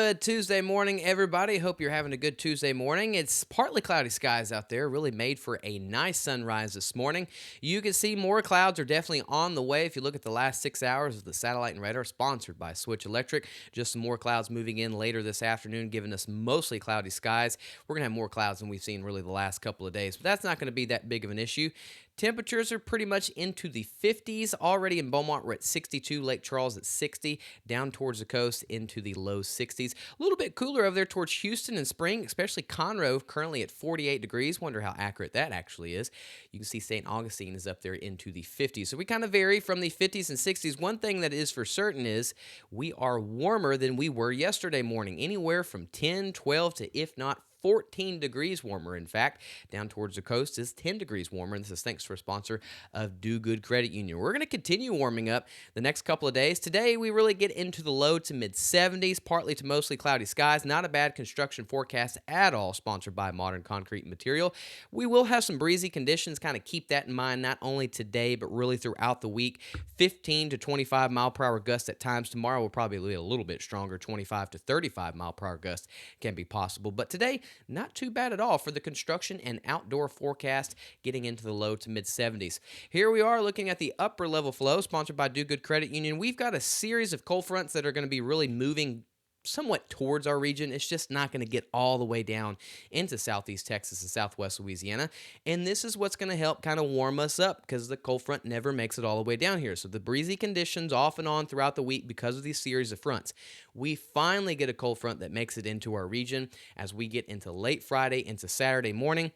Good Tuesday morning, everybody. Hope you're having a good Tuesday morning. It's partly cloudy skies out there, really made for a nice sunrise this morning. You can see more clouds are definitely on the way. If you look at the last 6 hours of the satellite and radar, sponsored by Switch Electric, just some more clouds moving in later this afternoon, giving us mostly cloudy skies. We're going to have more clouds than we've seen really the last couple of days, but that's not going to be that big of an issue. Temperatures are pretty much into the 50s. Already in Beaumont, we're at 62, Lake Charles at 60, down towards the coast into the low 60s. A little bit cooler over there towards Houston and Spring, especially Conroe, currently at 48 degrees. Wonder how accurate that actually is. You can see St. Augustine is up there into the 50s. So we kind of vary from the 50s and 60s. One thing that is for certain is we are warmer than we were yesterday morning, anywhere from 10, 12 to, if not 14 degrees warmer. In fact, down towards the coast is 10 degrees warmer. And this is thanks to a sponsor of Do Good Credit Union. We're going to continue warming up the next couple of days. Today, we really get into the low to mid 70s, partly to mostly cloudy skies. Not a bad construction forecast at all, sponsored by Modern Concrete Material. We will have some breezy conditions. Kind of keep that in mind, not only today, but really throughout the week. 15 to 25 mile per hour gusts at times. Tomorrow will probably be a little bit stronger. 25 to 35 mile per hour gusts can be possible. But today, not too bad at all for the construction and outdoor forecast, getting into the low to mid 70s. Here we are looking at the upper level flow, sponsored by Do Good Credit Union. We've got a series of cold fronts that are going to be really moving somewhat towards our region. It's just not going to get all the way down into southeast Texas and southwest Louisiana. And this is what's going to help kind of warm us up, because the cold front never makes it all the way down here. So the breezy conditions off and on throughout the week because of these series of fronts. We finally get a cold front that makes it into our region as we get into late Friday into Saturday morning.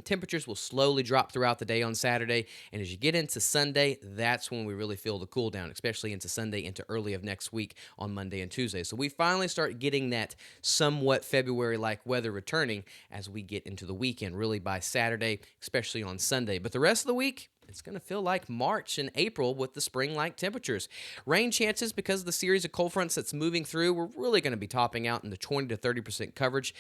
Temperatures will slowly drop throughout the day on Saturday, and as you get into Sunday, that's when we really feel the cool down, especially into Sunday, into early of next week on Monday and Tuesday. So we finally start getting that somewhat February-like weather returning as we get into the weekend, really by Saturday, especially on Sunday. But the rest of the week, it's going to feel like March and April with the spring-like temperatures. Rain chances, because of the series of cold fronts that's moving through, we're really going to be topping out in the 20 to 30% coverage.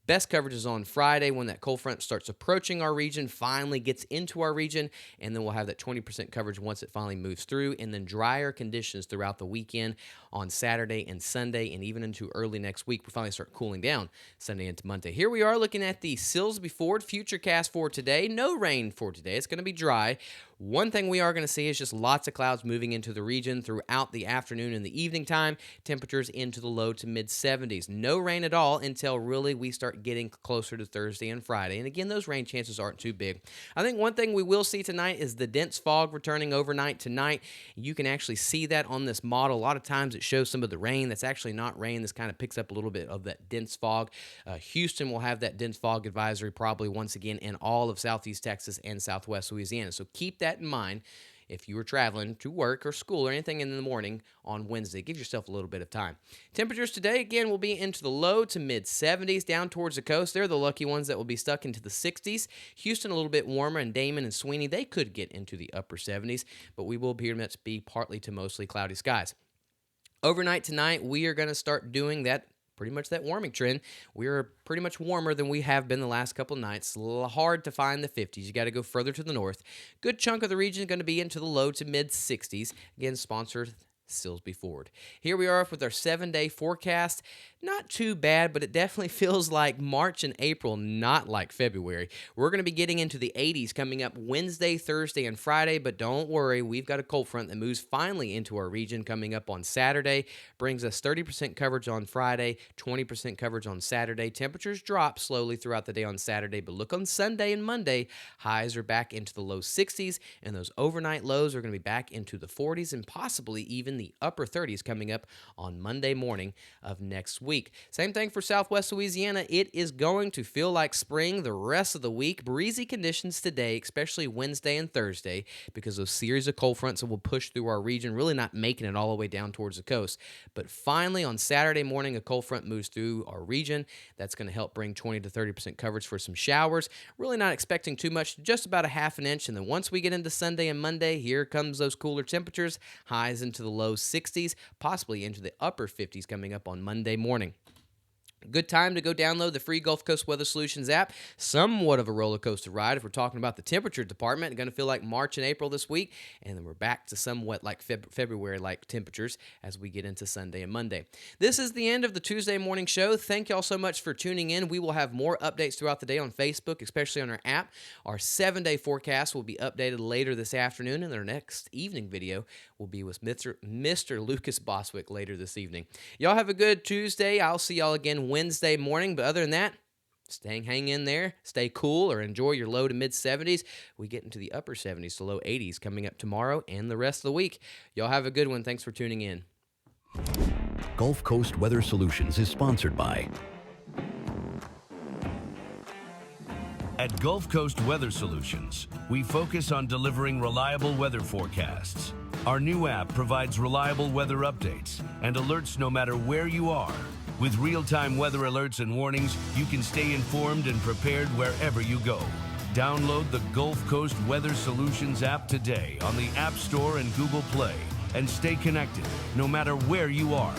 Best coverage is on Friday when that cold front starts approaching our region, finally gets into our region, and then we'll have that 20% coverage once it finally moves through, and then drier conditions throughout the weekend on Saturday and Sunday, and even into early next week. We finally start cooling down Sunday into Monday. Here we are looking at the Silsbee Ford Futurecast for today. No rain for today. It's going to be dry. One thing we are going to see is just lots of clouds moving into the region throughout the afternoon and the evening time. Temperatures into the low to mid 70s. No rain at all until really we start getting closer to Thursday and Friday. And again, those rain chances aren't too big. I think one thing we will see tonight is the dense fog returning overnight tonight. You can actually see that on this model. A lot of times it shows some of the rain that's actually not rain. This kind of picks up a little bit of that dense fog. Houston will have that dense fog advisory probably once again in all of southeast Texas and southwest Louisiana. So keep that in mind if you were traveling to work or school or anything in the morning on Wednesday. Give yourself a little bit of time. Temperatures today, again, will be into the low to mid 70s down towards the coast. They're the lucky ones that will be stuck into the 60s. Houston, a little bit warmer, and Damon and Sweeney, they could get into the upper 70s, but we will pretty much be partly to mostly cloudy skies. Overnight tonight, we are going to start doing that. Pretty much that warming trend. We're pretty much warmer than we have been the last couple of nights. A little hard to find the 50s. You got to go further to the north. Good chunk of the region is going to be into the low to mid 60s. Again, sponsored Silsbee Ford. Here we are with our 7-day forecast. Not too bad, but it definitely feels like March and April, not like February. We're going to be getting into the 80s coming up Wednesday, Thursday, and Friday, but don't worry, we've got a cold front that moves finally into our region coming up on Saturday. Brings us 30% coverage on Friday, 20% coverage on Saturday. Temperatures drop slowly throughout the day on Saturday, but look on Sunday and Monday, highs are back into the low 60s, and those overnight lows are going to be back into the 40s and possibly even the upper 30s coming up on Monday morning of next week. Same thing for southwest Louisiana. It is going to feel like spring the rest of the week. Breezy conditions today, especially Wednesday and Thursday, because those series of cold fronts will push through our region, really not making it all the way down towards the coast. But finally, on Saturday morning, a cold front moves through our region. That's going to help bring 20 to 30% coverage for some showers. Really not expecting too much, just about a half an inch. And then once we get into Sunday and Monday, here comes those cooler temperatures, highs into the low 60s, possibly into the upper 50s coming up on Monday morning. Good time to go download the free Gulf Coast Weather Solutions app. Somewhat of a roller coaster ride if we're talking about the temperature department. Going to feel like March and April this week, and then we're back to somewhat like February-like temperatures as we get into Sunday and Monday. This is the end of the Tuesday morning show. Thank y'all so much for tuning in. We will have more updates throughout the day on Facebook, especially on our app. Our 7-day forecast will be updated later this afternoon, and our next evening video will be with Mr. Lucas Boswick later this evening. Y'all have a good Tuesday. I'll see y'all again Wednesday morning, but other than that, hang in there, stay cool, or enjoy your low to mid 70s. We get into the upper 70s to low 80s coming up tomorrow and the rest of the week. Y'all have a good one. Thanks for tuning in. Gulf Coast Weather Solutions is sponsored by At Gulf Coast Weather Solutions, we focus on delivering reliable weather forecasts. Our new app provides reliable weather updates and alerts no matter where you are. With real-time weather alerts and warnings, you can stay informed and prepared wherever you go. Download the Gulf Coast Weather Solutions app today on the App Store and Google Play and stay connected no matter where you are.